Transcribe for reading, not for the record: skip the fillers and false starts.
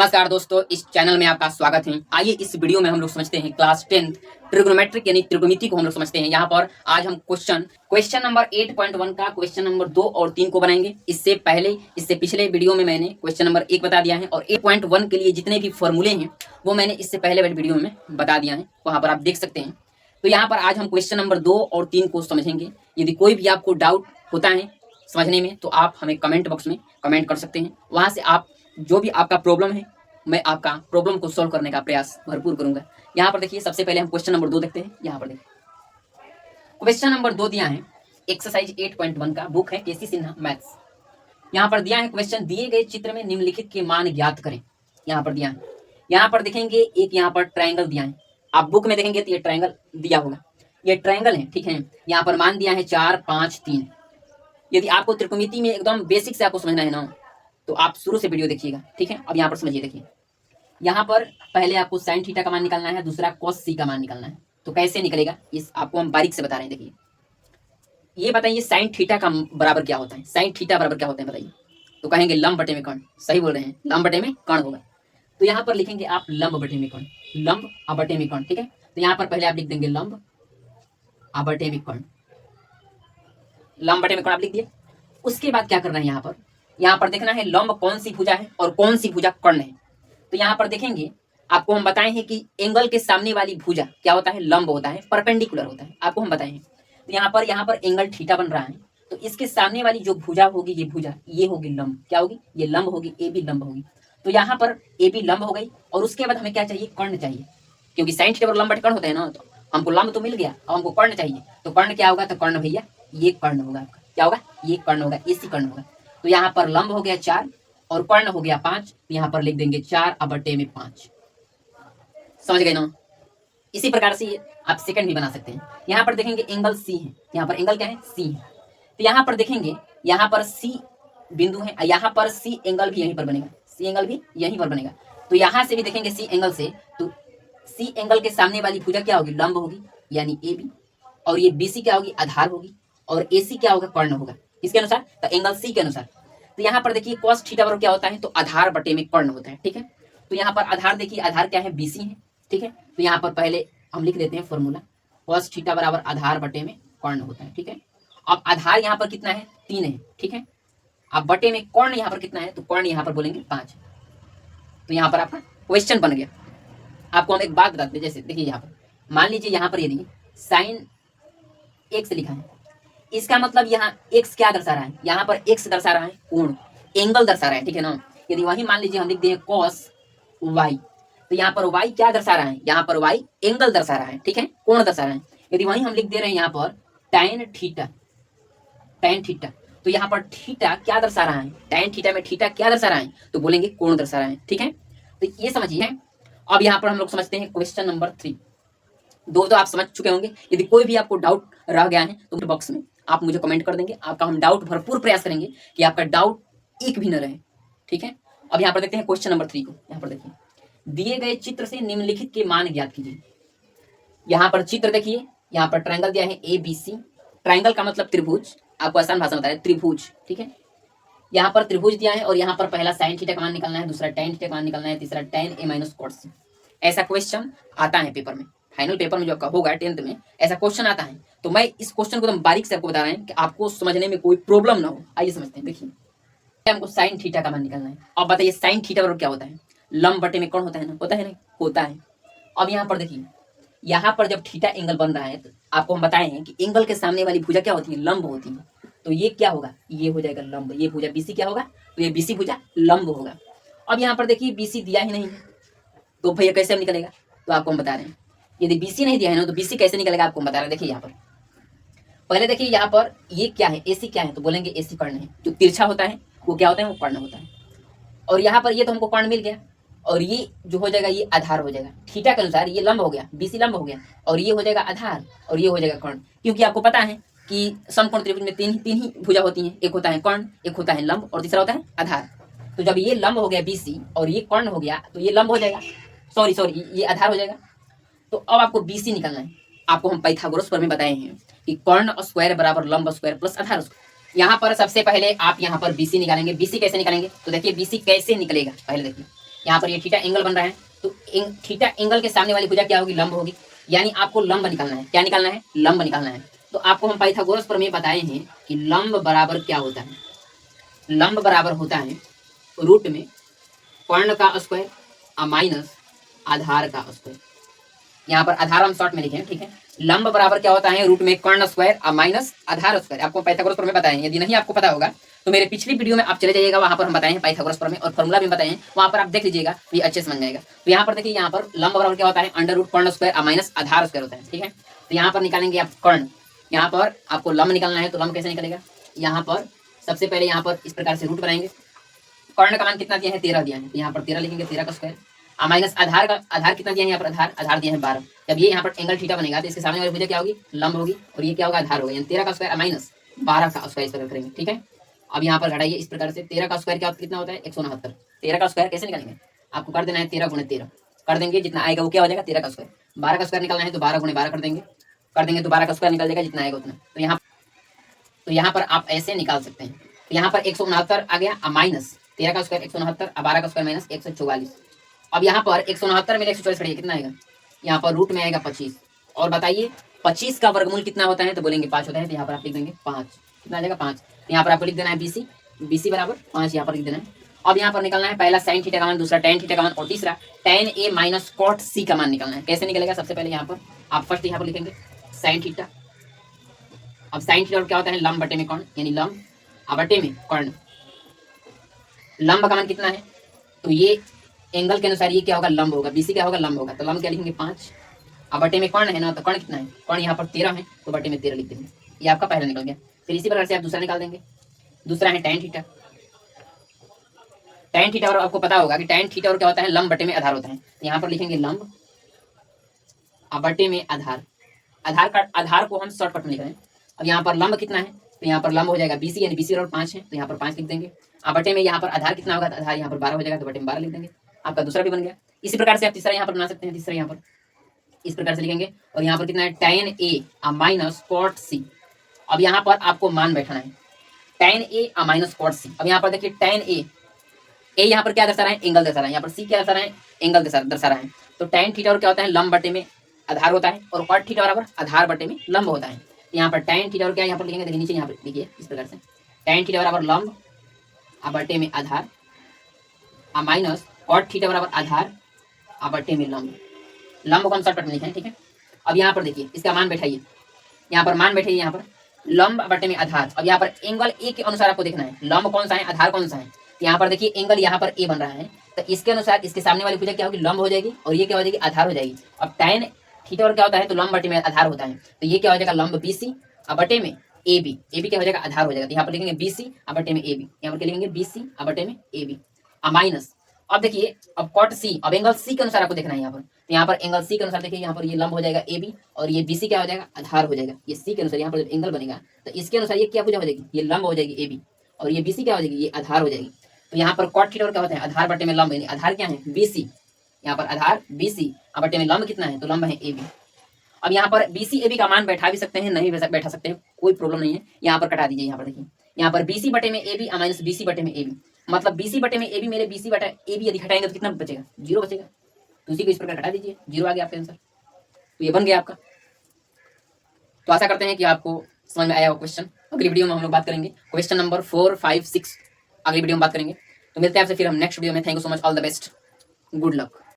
नमस्कार दोस्तों, इस चैनल में आपका स्वागत है। आइए इस वीडियो में हम लोग समझते हैं क्लास 10 ट्रिग्नोमेट्रिक यानी त्रिकोणमिति को हम लोग समझते हैं। यहाँ पर आज हम क्वेश्चन नंबर 8.1 का क्वेश्चन नंबर 2 और 3 को बनाएंगे। इससे पिछले वीडियो में मैंने क्वेश्चन नंबर 1 बता दिया है और 8.1 के लिए जितने भी फॉर्मूले हैं वो मैंने इससे पहले वाले वीडियो में बता दिया है, वहाँ पर आप देख सकते हैं। तो यहाँ पर आज हम क्वेश्चन नंबर 2 और 3 को समझेंगे। यदि कोई भी आपको डाउट होता है समझने में तो आप हमें कमेंट बॉक्स में कमेंट कर सकते हैं। वहाँ से आप जो भी आपका प्रॉब्लम है मैं आपका प्रॉब्लम को सॉल्व करने का प्रयास भरपूर करूंगा। यहाँ पर देखिए, सबसे पहले हम क्वेश्चन नंबर 2 देखते हैं। यहाँ पर देखिए क्वेश्चन नंबर 2 दिया है, एक्सरसाइज 8.1 का, बुक है केसी सिन्हा मैथ्स। यहाँ पर दिया है क्वेश्चन, दिए गए चित्र में निम्नलिखित के मान ज्ञात करें। यहाँ पर दिया है, यहाँ पर देखेंगे एक यहाँ पर ट्रायंगल दिया है। आप बुक में देखेंगे तो ये ट्रायंगल दिया होगा, ये ट्रायंगल है, ठीक है। यहाँ पर मान दिया है 4, 5, 3। यदि आपको त्रिकोणमिति में एकदम बेसिक से आपको समझना है ना तो आप शुरू से वीडियो देखिएगा, ठीक है। अब यहाँ पर समझिए, देखिए यहाँ पर पहले आपको साइन थीटा का मान निकालना है, दूसरा कॉस सी का मान निकालना है। तो कैसे निकलेगा इस आपको हम बारीक से बता रहे हैं। देखिए ये बताइए साइन थीटा का बराबर क्या होता है, साइन थीटा बराबर क्या होता है बताइए। तो कहेंगे लंब बटे में कर्ण, सही बोल रहे हैं, लंब बटे में कर्ण होगा। तो यहाँ पर लिखेंगे आप लंब बटे में कर्ण, लंब बटे में कर्ण, ठीक है। तो यहाँ पर पहले आप लिख देंगे लंब बटे में कर्ण, लंब बटे में कर्ण आप लिख दिए। उसके बाद क्या करना है, यहाँ पर देखना है लंब कौन सी भुजा है और कौन सी भुजा कर्ण है। तो यहाँ पर देखेंगे, आपको हम बताए हैं कि एंगल के सामने वाली भुजा क्या होता है, लंब होता है, परपेंडिकुलर होता है, आपको हम बताए हैं। तो यहाँ पर एंगल थीटा बन रहा है, तो इसके सामने वाली जो भुजा होगी, ये भुजा ये होगी लंब, क्या होगी, ये लंब होगी, ए बी लंब होगी। तो यहाँ पर ए बी लंब हो गई और उसके बाद हमें क्या चाहिए, कर्ण चाहिए, क्योंकि साइन थीटा पर लंब बटे कर्ण होता है ना। तो हमको लंब तो मिल गया, अब हमको कर्ण चाहिए। तो कर्ण क्या होगा, तो कर्ण भैया ये कर्ण होगा आपका, क्या होगा, ये कर्ण होगा, इसी कर्ण होगा। तो यहाँ पर लंब हो गया 4 और कर्ण हो गया 5। तो यहाँ पर लिख देंगे 4 बटे में 5। समझ गए ना। इसी प्रकार से आप सेकंड भी बना सकते हैं। यहाँ पर देखेंगे एंगल सी है, यहाँ पर एंगल क्या है, सी है। तो यहाँ पर देखेंगे, यहाँ पर सी बिंदु है, यहाँ पर सी एंगल भी यहीं पर बनेगा, सी एंगल भी यहीं पर बनेगा। तो यहाँ से भी देखेंगे सी एंगल से, तो सी एंगल के सामने वाली भुजा क्या होगी, लंब होगी, यानी ए बी। और ये बी सी क्या होगी, आधार होगी। और ए सी क्या होगा, कर्ण होगा, इसके अनुसार, तो एंगल सी के अनुसार। तो यहाँ पर देखिए कॉस थीटा बराबर क्या होता है, तो आधार बटे में कर्ण होता है, ठीक है। तो यहाँ पर आधार देखिए, आधार क्या है, बीसी है, ठीक है। तो यहाँ पर पहले हम लिख देते हैं फॉर्मूला, कॉस थीटा बराबर आधार बटे में कर्ण होता है, ठीक है। अब आधार यहाँ पर कितना है, 3 है, ठीक है। अब बटे में कर्ण यहाँ पर कितना है, तो कर्ण यहाँ पर बोलेंगे 5। तो यहाँ पर आपका क्वेश्चन बन गया। आपको हम एक बात बताते हैं, जैसे देखिए यहाँ पर मान लीजिए, यहाँ पर यदि साइन एक्स लिखा है, इसका मतलब यहाँ x क्या दर्शा रहा है, यहाँ पर x दर्शा रहा है कोण, एंगल दर्शा रहा है, ठीक है ना। यदि वही मान लीजिए हम लिख दें cos y, तो यहाँ पर y क्या दर्शा रहा है, यहाँ पर y एंगल दर्शा रहा है, ठीक है, कोण दर्शा रहा है। यदि वही हम लिख दे रहे हैं यहाँ पर tan थीटा, tan थीटा, तो यहाँ पर थीटा क्या दर्शा रहा है, tan थीटा में थीटा क्या दर्शा रहा है, तो बोलेंगे कोण दर्शा रहा है, ठीक है। तो ये समझिए। अब यहाँ पर हम लोग समझते हैं क्वेश्चन नंबर 3। 2 तो आप समझ चुके होंगे। यदि कोई भी आपको डाउट रह गया है तो बॉक्स में आप मुझे कमेंट कर देंगे, आपका हम डाउट भरपूर प्रयास करेंगे कि आपका डाउट एक भी न रहे, ठीक है। अब यहाँ पर देखते हैं क्वेश्चन नंबर 3 को। यहाँ पर देखिए, दिए गए चित्र से निम्नलिखित के मान ज्ञात कीजिए। यहाँ पर चित्र देखिए, यहाँ पर ट्रायंगल दिया है ए बी सी। ट्रायंगल का मतलब त्रिभुज, आपको आसान भाषा में बता रहे, त्रिभुज, ठीक है। यहाँ पर त्रिभुज दिया है और यहाँ पर पहला साइन थीटा का मान निकालना है, दूसरा tan थीटा का मान निकालना है, तीसरा tan a minus cos c। ऐसा क्वेश्चन आता है पेपर में, फाइनल पेपर में जो आपका होगा 10th में, ऐसा क्वेश्चन आता है। तो मैं इस क्वेश्चन को एकदम बारीक से आपको बता रहे हैं कि आपको समझने में कोई प्रॉब्लम ना हो। आइए समझते हैं। देखिए हमको साइन थीटा का मान निकालना है। अब बताइए साइन थीटा बराबर क्या होता है, लंब बटे में कौन होता है ना, होता है नहीं, होता है। अब यहाँ पर देखिए, यहाँ पर जब थीटा एंगल बन रहा है तो आपको हम बताए हैं कि एंगल के सामने वाली भुजा क्या होती है, लंब होती है। तो ये क्या होगा, ये हो जाएगा लंब, ये भुजा बीसी क्या होगा, तो ये बीसी भुजा लंब होगा। अब यहाँ पर देखिए बीसी दिया ही नहीं है, तो भैया कैसे निकलेगा, तो आपको हम बता रहे हैं। यदि बीसी नहीं दिया है ना तो बीसी कैसे निकलेगा, आपको हम बता रहे हैं। देखिए यहाँ पर पहले देखिए, यहाँ पर ये क्या है, एसी क्या है, तो बोलेंगे एसी कर्ण है। जो तिरछा होता है वो क्या होता है, वो कर्ण होता है। और यहाँ पर ये तो हमको कर्ण मिल गया, और ये जो हो जाएगा ये आधार हो जाएगा, थीटा के अनुसार ये लंब हो गया, बीसी लंब हो गया, और ये हो जाएगा आधार और ये हो जाएगा कर्ण। क्योंकि आपको पता है कि समकोण त्रिभुज में तीन ही भुजा होती हैं, एक होता है कर्ण, एक होता है लंब और तीसरा होता है आधार। तो जब ये लंब हो गया बीसी और ये कर्ण हो गया तो ये लंब हो जाएगा, सॉरी ये आधार हो जाएगा। तो अब आपको बीसी निकालना है। आपको हम पाइथागोरस पर में बताए हैं कि कर्ण स्क्वायर बराबर लंब स्क्वायर प्लस आधार स्क्वायर। यहाँ पर सबसे पहले आप यहाँ पर बीसी निकालेंगे। बीसी कैसे निकालेंगे, तो देखिए बीसी कैसे निकलेगा, पहले देखिए यहाँ पर ये थीटा एंगल बन रहा है, तो थीटा एंगल के सामने वाली भुजा क्या होगी, लंब होगी। यानी आपको लंब निकालना है, क्या निकालना है, लंब निकालना है। तो आपको हम पाइथागोरस प्रमेय बताए हैं कि लंब बराबर क्या होता है, लंब बराबर होता है रूट में कर्ण का स्क्वायर माइनस आधार का स्क्वायर। यहाँ पर आधार हम शॉर्ट में लिखे हैं, ठीक है। लंब बराबर क्या होता है, रूट में कर्ण स्क्वायर माइनस आधार स्क्वायर। आपको पाइथागोरस प्रमेय बताए हैं, यदि नहीं आपको पता होगा तो मेरे पिछली वीडियो में आप चले जाइएगा, वहां पर हम बताए हैं पाइथागोरस प्रमेय और फॉर्मूला भी बताए हैं, वहां पर आप देख लीजिएगा, ये अच्छे से समझ जाएगा। तो यहाँ पर देखिए, यहाँ पर लंब बराबर क्या होता है, अंडर रूट कर्ण स्क्वायर माइनस आधार स्क्वायर होता है, ठीक है। तो यहाँ पर निकालेंगे आप कर्ण, यहाँ पर आपको लंब निकालना है, तो लंब कैसे निकलेगा, यहाँ पर सबसे पहले यहाँ पर इस प्रकार से रूट बनाएंगे। कर्ण का मान कितना दिया है, 13 दिया है, तो यहाँ पर 13 लिखेंगे, 13 का स्क्वायर माइनस आधार का, आधार कितना दिया है यहाँ पर, आधार दिया है 12। जब ये यहाँ पर एंगल थीटा बनेगा तो इसके सामने वाली भुजा क्या होगी, लंब होगी, और ये क्या होगा, आधार होगा। यानी 13 का स्क्वायर माइनस 12 का स्क्वायर इस प्रकार करेंगे, ठीक है। अब यहाँ पर घटाइए इस प्रकार से, 13 का स्क्वायर क्या कितना होता है, 169। 13 का स्क्वायर कैसे निकालेंगे, आपको कर देना है 13 गुणे 13 कर देंगे, जितना आएगा वो क्या हो जाएगा, 13 का स्क्वायर। 12 का स्क्वायर निकालना है तो 12 गुणे 12 कर देंगे तो 12 का स्क्वायर निकल जाएगा, जितना आएगा उतना। तो यहाँ पर आप ऐसे निकाल सकते हैं। तो यहाँ पर 169 आ गया माइनस 13 का स्क्वायर 169, 12 का स्क्वायर माइनस 144। अब यहाँ पर 169 में 144 करिए, कितना आएगा, यहाँ पर रूट में आएगा 25। और बताइए 25 का वर्गमूल कितना होता है, तो बोलेंगे 5 होता है। तो यहाँ पर आप लिख देंगे 5, कितना आ जाएगा 5। तो यहाँ पर आपको लिख देना है BC, BC बराबर 5 यहाँ पर लिख देना है। अब यहाँ पर निकलना है पहला साइन थीटा का मान, दूसरा tan थीटा का मान, और तीसरा tan A minus cot C का मान निकलना है। कैसे निकलेगा, सबसे पहले यहाँ पर आप फर्स्ट यहाँ पर लिखेंगे साइन थीटा। अब साइन थीटा क्या होता है, लंब बटे में कर्ण, यानी लंब बटे में कर्ण। लंब का मान कितना है, तो ये एंगल के अनुसार ये क्या होगा, लंब होगा, BC क्या होगा, लंब होगा। तो लंब क्या लिखेंगे 5, अब बटे में कर्ण है ना, तो कर्ण कितना है, कर्ण यहाँ पर 13 है, तो बटे में 13 लिख देंगे। ये आपका पहला निकल गया। फिर इसी प्रकार से आप दूसरा निकाल देंगे। दूसरा है tan थीटा। tan थीटा और आपको पता होगा कि tan थीटा और क्या होता है, लंब बटे में आधार होता है। तो यहाँ पर लिखेंगे लंब बटे में आधार। आधार को हम शॉर्टकट में लिख रहे हैं। अब यहाँ पर लंब कितना है, तो यहाँ पर लंब हो जाएगा BC, यानी BC बराबर 5 है, तो यहाँ पर 5 लिख देंगे। अब बटे में यहाँ पर आधार कितना होगा, तो आधार यहाँ पर 12 हो जाएगा, तो बटे में 12 लिख देंगे। आपका दूसरा भी बन गया। इसी प्रकार से आप तीसरा यहाँ पर बना सकते हैं। तीसरा यहाँ पर इस प्रकार से लिखेंगे, और यहाँ पर कितना है, tan A minus cot C। अब यहाँ पर आपको मान बैठाना है, tan A minus cot C। अब यहाँ पर देखिए tan A यहाँ पर क्या दर्शा रहा है, एंगल दर्शा रहा है, यहाँ पर C क्या दर्शा रहा है, एंगल दर्शा रहा है। तो tan थीटा और क्या होता है, लंब बटे में आधार होता है, और cot थीटा बराबर आधार बटे में लंब होता है। यहाँ पर tan थीटा और क्या यहाँ पर लिखेंगे, देखिए नीचे यहाँ पर लिखिए इस प्रकार से, tan थीटा बराबर लंब बटे में आधार माइनस cot थीटा बराबर आधार बटे में लंब। लंब को हम शॉर्टकट में लिखे हैं, ठीक है। अब यहाँ पर देखिए इसका मान बैठाइए, यहाँ पर मान बैठाइए, यहाँ पर लंब बटे में आधार। अब यहाँ पर एंगल ए के अनुसार आपको देखना है, लंब कौन सा है, आधार कौन सा है। तो यहाँ पर देखिए एंगल यहाँ पर ए बन रहा है, तो इसके अनुसार इसके सामने वाली भुजा क्या होगी, लंब हो जाएगी, और ये क्या हो जाएगी, आधार हो जाएगी। अब tan थीटा और क्या होता है, तो लंब बटे में आधार होता है, तो ये क्या हो जाएगा, लंब BC बटे में AB। AB क्या हो जाएगा, आधार हो जाएगा। तो यहाँ पर लिखेंगे BC बटे में AB, यहाँ पर क्या लिखेंगे, BC बटे में AB माइनस। अब देखिए अब cot C, अब एंगल C के अनुसार आपको देखना है यहाँ पर। तो यहाँ पर एंगल C के अनुसार देखिए, यहाँ पर ये लंब हो जाएगा AB, और ये BC क्या हो जाएगा, आधार हो जाएगा। ये C के अनुसार यहाँ पर जब एंगल बनेगा तो इसके अनुसार ये क्या भुजा हो जाएगी, ये लंब हो जाएगी AB, और ये BC क्या हो जाएगी, ये आधार हो जाएगी। तो यहाँ पर cot थीटा और क्या होता है, आधार बटे में लंब, यानी आधार क्या है, BC। यहाँ पर आधार BC बटे में लंब कितना है, तो लंब है AB। अब यहाँ पर BC AB का मान बैठा भी सकते हैं, नहीं बैठा सकते हैं, कोई प्रॉब्लम नहीं है। यहाँ पर कटा दीजिए, यहाँ पर देखिए, यहाँ पर BC बटे में AB माइनस BC बटे में AB, मतलब BC बटे में AB मेरे BC बटा AB यदि घटाएंगे तो कितना बचेगा, 0 बचेगा। तो उसी को इस प्रकार घटा दीजिए, 0 आ गया आपका आंसर। तो ये बन गया आपका। तो आशा करते हैं कि आपको समझ में आया वो क्वेश्चन। अगली वीडियो में हम लोग बात करेंगे क्वेश्चन नंबर 4, 5, 6, अगली वीडियो में बात करेंगे। तो मिलते हैं आपसे फिर हम नेक्स्ट वीडियो में। Thank you so much, all the best, good luck.